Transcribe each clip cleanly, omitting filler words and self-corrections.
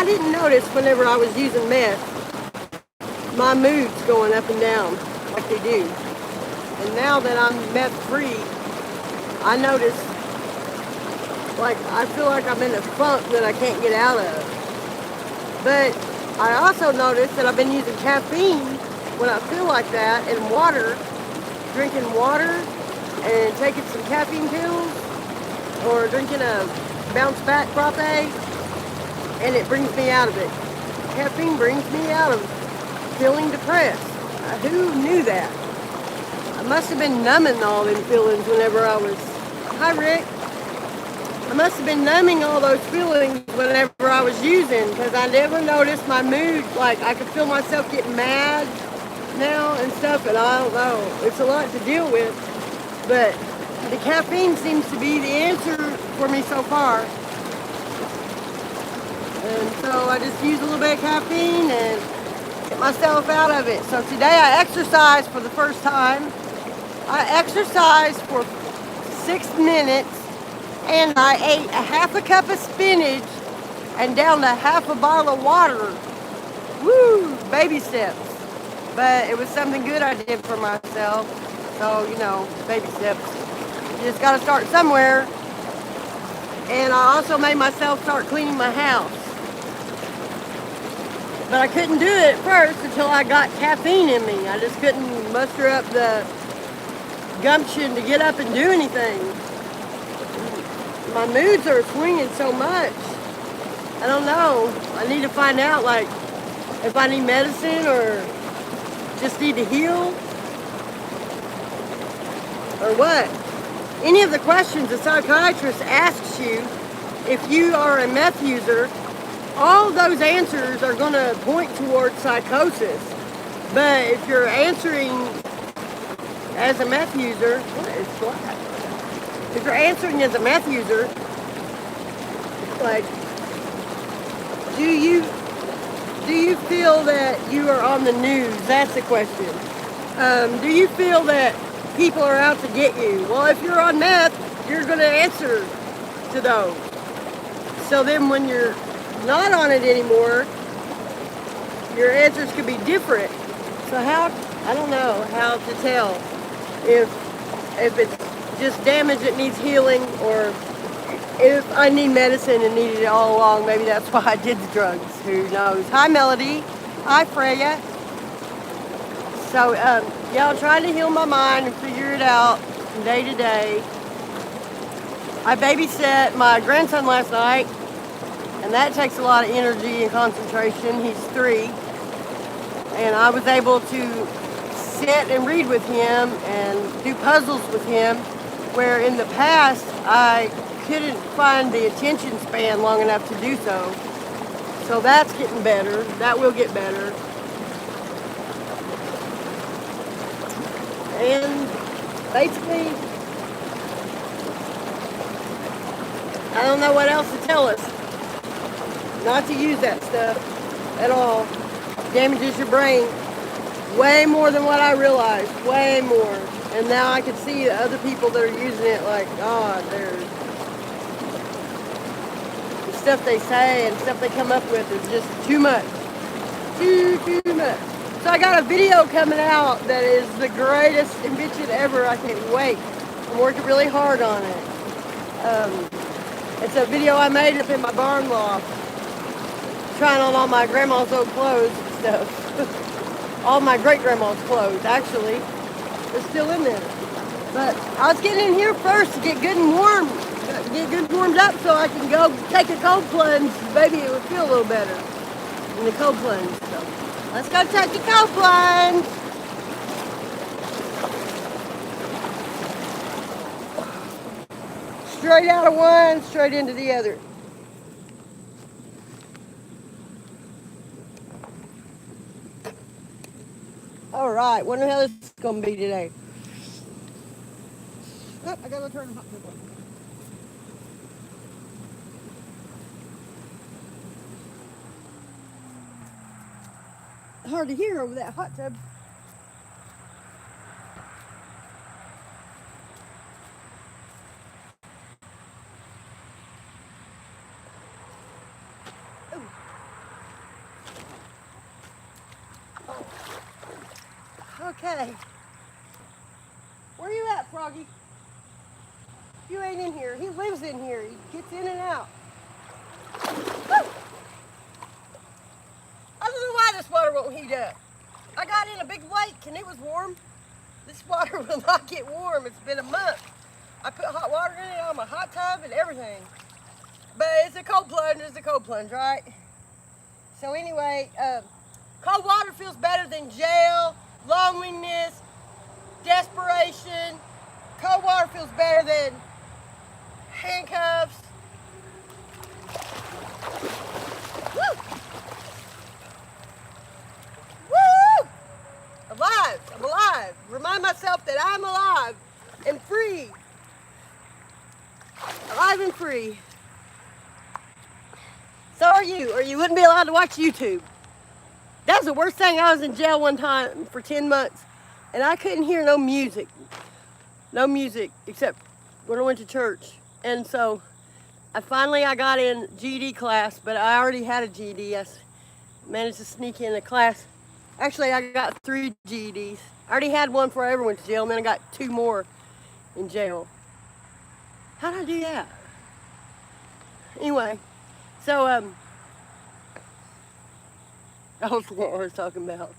I didn't notice whenever I was using meth, my mood's going up and down like they do. And now that I'm meth free, I notice, like, I feel like I'm in a funk that I can't get out of. But I also noticed that I've been using caffeine when I feel like that, and water, drinking water and taking some caffeine pills, or drinking a bounce back frappe, and it brings me out of it. Caffeine brings me out of feeling depressed. Who knew that? I must have been numbing all them feelings whenever I was... Hi, Rick. I must have been numbing all those feelings whenever I was using, because I never noticed my mood. Like, I could feel myself get mad now and stuff, and I don't know. It's a lot to deal with, but the caffeine seems to be the answer for me so far. And so I just use a little bit of caffeine and get myself out of it. So today I exercised for the first time. I exercised for 6 minutes, and I ate a half a cup of spinach and downed a half a bottle of water. Woo, baby steps. But it was something good I did for myself. So, you know, baby steps. You just got to start somewhere. And I also made myself start cleaning my house. But I couldn't do it at first until I got caffeine in me. I just couldn't muster up the gumption to get up and do anything. My moods are swinging so much. I don't know. I need to find out, like, if I need medicine or just need to heal or what. Any of the questions a psychiatrist asks you, if you are a meth user, all those answers are going to point towards psychosis. But if you're answering as a meth user, what is black? If you're answering as a meth user, like, do you feel that you are on the news? That's the question. Do you feel that people are out to get you? Well, if you're on meth, you're going to answer to those. So then when you're not on it anymore, your answers could be different. So I don't know how to tell if it's just damage that needs healing, or if I need medicine and needed it all along. Maybe that's why I did the drugs. Who knows? Hi, Melody. Hi, Freya. So, yeah, I'm trying to heal my mind and figure it out from day to day. I babysat my grandson last night, and that takes a lot of energy and concentration. He's 3. And I was able to sit and read with him and do puzzles with him, where in the past I couldn't find the attention span long enough to do so. So that's getting better. That will get better. And basically, I don't know what else to tell us. Not to use that stuff at all. Damages your brain way more than what I realized. Way more. And now I can see the other people that are using it, like, God, the stuff they say and stuff they come up with is just too much. Too much. So I got a video coming out that is the greatest invention ever. I can't wait. I'm working really hard on it. It's a video I made up in my barn loft, trying on all my grandma's old clothes and stuff. All my great-grandma's clothes, actually. They're still in there. But I was getting in here first to get good and warm. Get good and warmed up so I can go take a cold plunge. Maybe it would feel a little better in the cold plunge. So let's go take a cold plunge. Straight out of one, straight into the other. All right, wonder how this is going to be today. Oh, I got to turn the hot tub on. Hard to hear over that hot tub. Ooh. Okay. Where you at, Froggy? You ain't in here. He lives in here. He gets in and out. Woo! I don't know why this water won't heat up. I got in a big lake and it was warm. This water will not get warm. It's been a month. I put hot water in it on my hot tub and everything. But it's a cold plunge. It's a cold plunge, right? So anyway, cold water feels better than jail, loneliness, desperation. Cold water feels better than handcuffs. Woo! Woo! Alive! I'm alive. Remind myself that I'm alive and free. Alive and free. So are you, or you wouldn't be allowed to watch YouTube. That's the worst thing. I was in jail one time for 10 months, and I couldn't hear no music. No music, except when I went to church. And so, I got in GED class, but I already had a GED. I managed to sneak in a class. Actually, I got 3 GEDs. I already had one before I ever went to jail, and then I got 2 more in jail. How did I do that? Anyway, so, I don't know what I was talking about.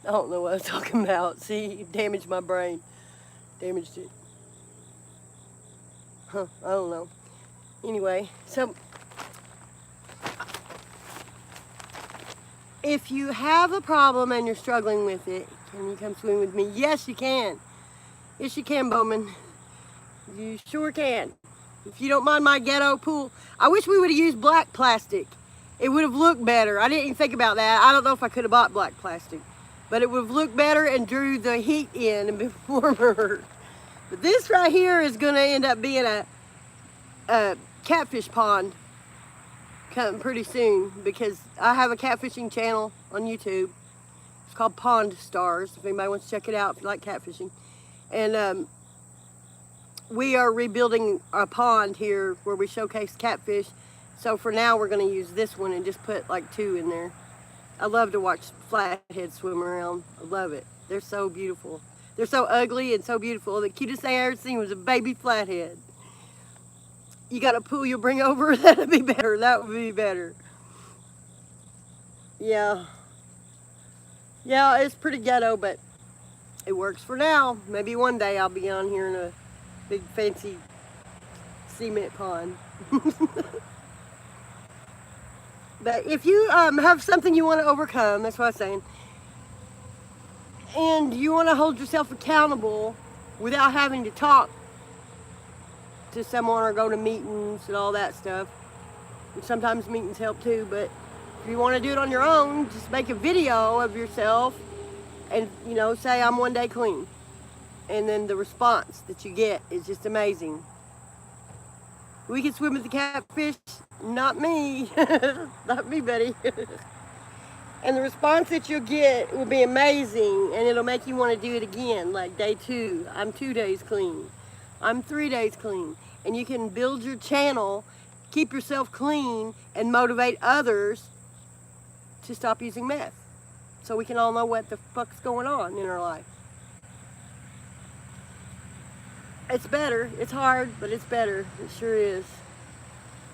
I don't know what I was talking about. See, it damaged my brain. Damaged it. I don't know. Anyway, so if you have a problem and you're struggling with it, can you come swim with me? Yes, you can. Yes, you can, Bowman. You sure can. If you don't mind my ghetto pool, I wish we would have used black plastic. It would have looked better. I didn't even think about that. I don't know if I could have bought black plastic, but it would have looked better and drew the heat in and been warmer. But this right here is going to end up being a catfish pond coming pretty soon, because I have a catfishing channel on YouTube. It's called Pond Stars, if anybody wants to check it out if you like catfishing. And we are rebuilding a pond here where we showcase catfish. So for now we're going to use this one and just put like 2 in there. I love to watch flatheads swim around. I love it. They're so beautiful. They're so ugly and so beautiful. The cutest thing I ever seen was a baby flathead. You got a pool you'll bring over? That'd be better. That would be better. Yeah. Yeah, it's pretty ghetto, but it works for now. Maybe one day I'll be on here in a big fancy cement pond. But if you have something you want to overcome, that's what I'm saying, and you want to hold yourself accountable without having to talk to someone or go to meetings and all that stuff, which sometimes meetings help too, but if you want to do it on your own, just make a video of yourself and, you know, say I'm 1 day clean. And then the response that you get is just amazing. We can swim with the catfish, not me. Not me, buddy. And the response that you'll get will be amazing, and it'll make you want to do it again, like day 2. I'm 2 days clean. I'm 3 days clean. And you can build your channel, keep yourself clean, and motivate others to stop using meth. So we can all know what the fuck's going on in our life. It's better. It's hard, but it's better. It sure is.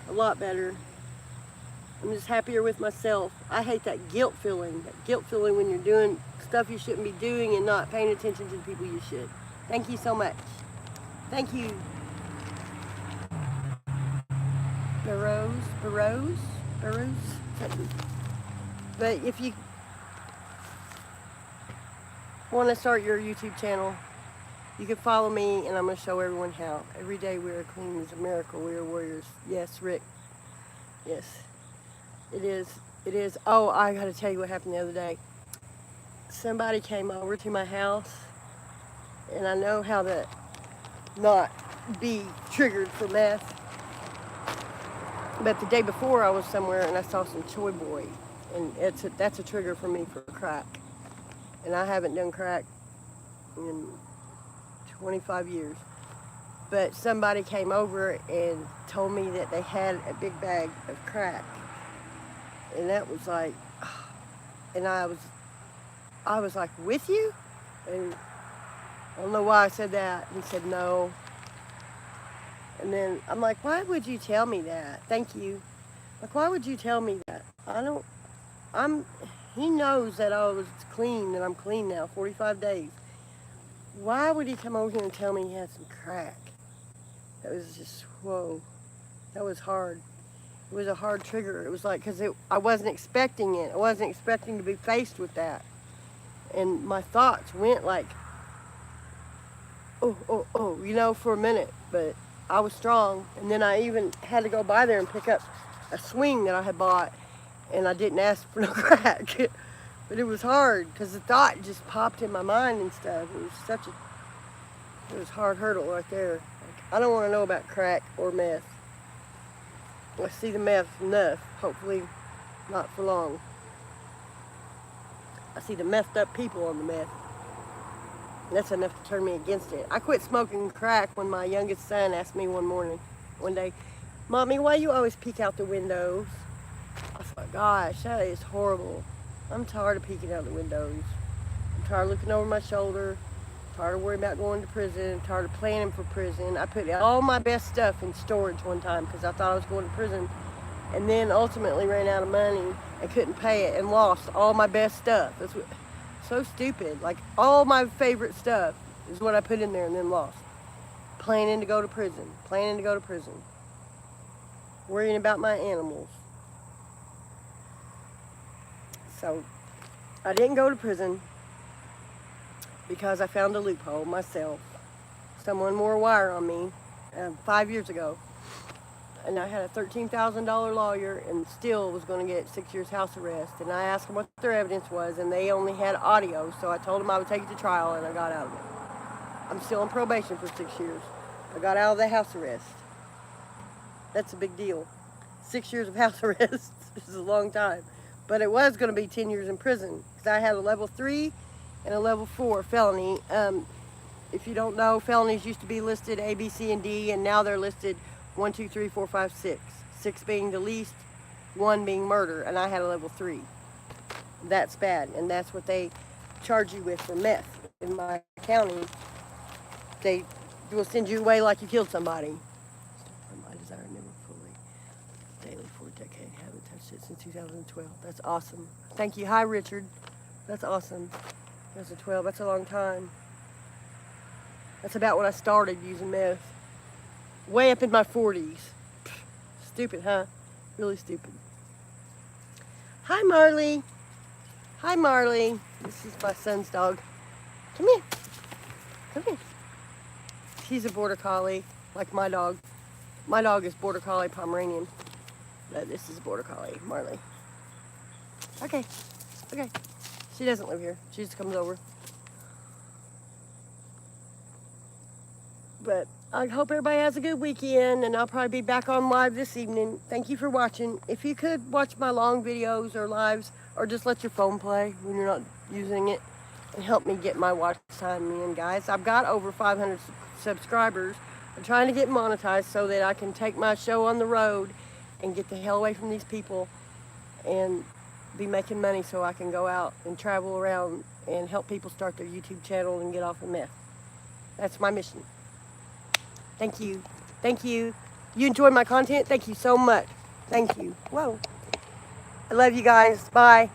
A lot better. I'm just happier with myself. I hate that guilt feeling. That guilt feeling when you're doing stuff you shouldn't be doing and not paying attention to the people you should. Thank you so much. Thank you. Burrows. But if you want to start your YouTube channel, you can follow me, and I'm going to show everyone how. Every day we are clean is a miracle. We are warriors. Yes, Rick. Yes, it is. It is. Oh, I got to tell you what happened the other day. Somebody came over to my house, and I know how to not be triggered for meth. But the day before, I was somewhere, and I saw some Choy Boy, and that's a trigger for me for crack. And I haven't done crack in 25 years. But somebody came over and told me that they had a big bag of crack. And that was like, and I was like, with you? And I don't know why I said that. He said no. And then I'm like, why would you tell me that? Thank you. Like, why would you tell me that? He knows that I was clean, and I'm clean now, 45 days. Why would he come over here and tell me he had some crack? That was just, whoa. That was hard. It was a hard trigger. It was like, because I wasn't expecting it. I wasn't expecting to be faced with that. And my thoughts went like, oh, for a minute. But I was strong. And then I even had to go by there and pick up a swing that I had bought. And I didn't ask for no crack. But it was hard because the thought just popped in my mind and stuff. It was a hard hurdle right there. Like, I don't want to know about crack or meth. I see the meth enough, hopefully not for long. I see the messed up people on the meth. And that's enough to turn me against it. I quit smoking crack when my youngest son asked me one day, Mommy, why you always peek out the windows? I thought, gosh, that is horrible. I'm tired of peeking out the windows. I'm tired of looking over my shoulder. Tired of worrying about going to prison. Tired of planning for prison. I put all my best stuff in storage one time because I thought I was going to prison. And then ultimately ran out of money and couldn't pay it and lost all my best stuff. So stupid. Like, all my favorite stuff is what I put in there and then lost. Planning to go to prison. Worrying about my animals. So, I didn't go to prison because I found a loophole myself. Someone wore a wire on me 5 years ago. And I had a $13,000 lawyer and still was going to get 6 years house arrest. And I asked them what their evidence was, and they only had audio. So I told them I would take it to trial, and I got out of it. I'm still on probation for 6 years. I got out of the house arrest. That's a big deal. 6 years of house arrest is a long time. But it was going to be 10 years in prison because I had a level 3 and a level 4 felony. If you don't know, felonies used to be listed A, B, C, and D, and now they're listed 1, 2, 3, 4, 5, 6. 6 being the least, 1 being murder, and I had a level 3. That's bad, and that's what they charge you with for meth. In my county, they will send you away like you killed somebody. My desire never fully, daily for a decade, haven't touched it since 2012. That's awesome. Thank you. Hi, Richard. That's awesome. 2012, that's a long time. That's about when I started using meth. Way up in my 40s. Stupid, huh? Really stupid. Hi, Marley. Hi, Marley. This is my son's dog. Come here. Come here. She's a border collie, like my dog. My dog is border collie Pomeranian. But this is a border collie, Marley. Okay. She doesn't live here. She just comes over. But I hope everybody has a good weekend, and I'll probably be back on live this evening. Thank you for watching. If you could watch my long videos or lives, or just let your phone play when you're not using it, and help me get my watch time in, guys. I've got over 500 subscribers. I'm trying to get monetized so that I can take my show on the road and get the hell away from these people and be making money so I can go out and travel around and help people start their YouTube channel and get off of meth. That's my mission. Thank you. You enjoyed my content? Thank you so much. Thank you. Whoa. I love you guys. Bye.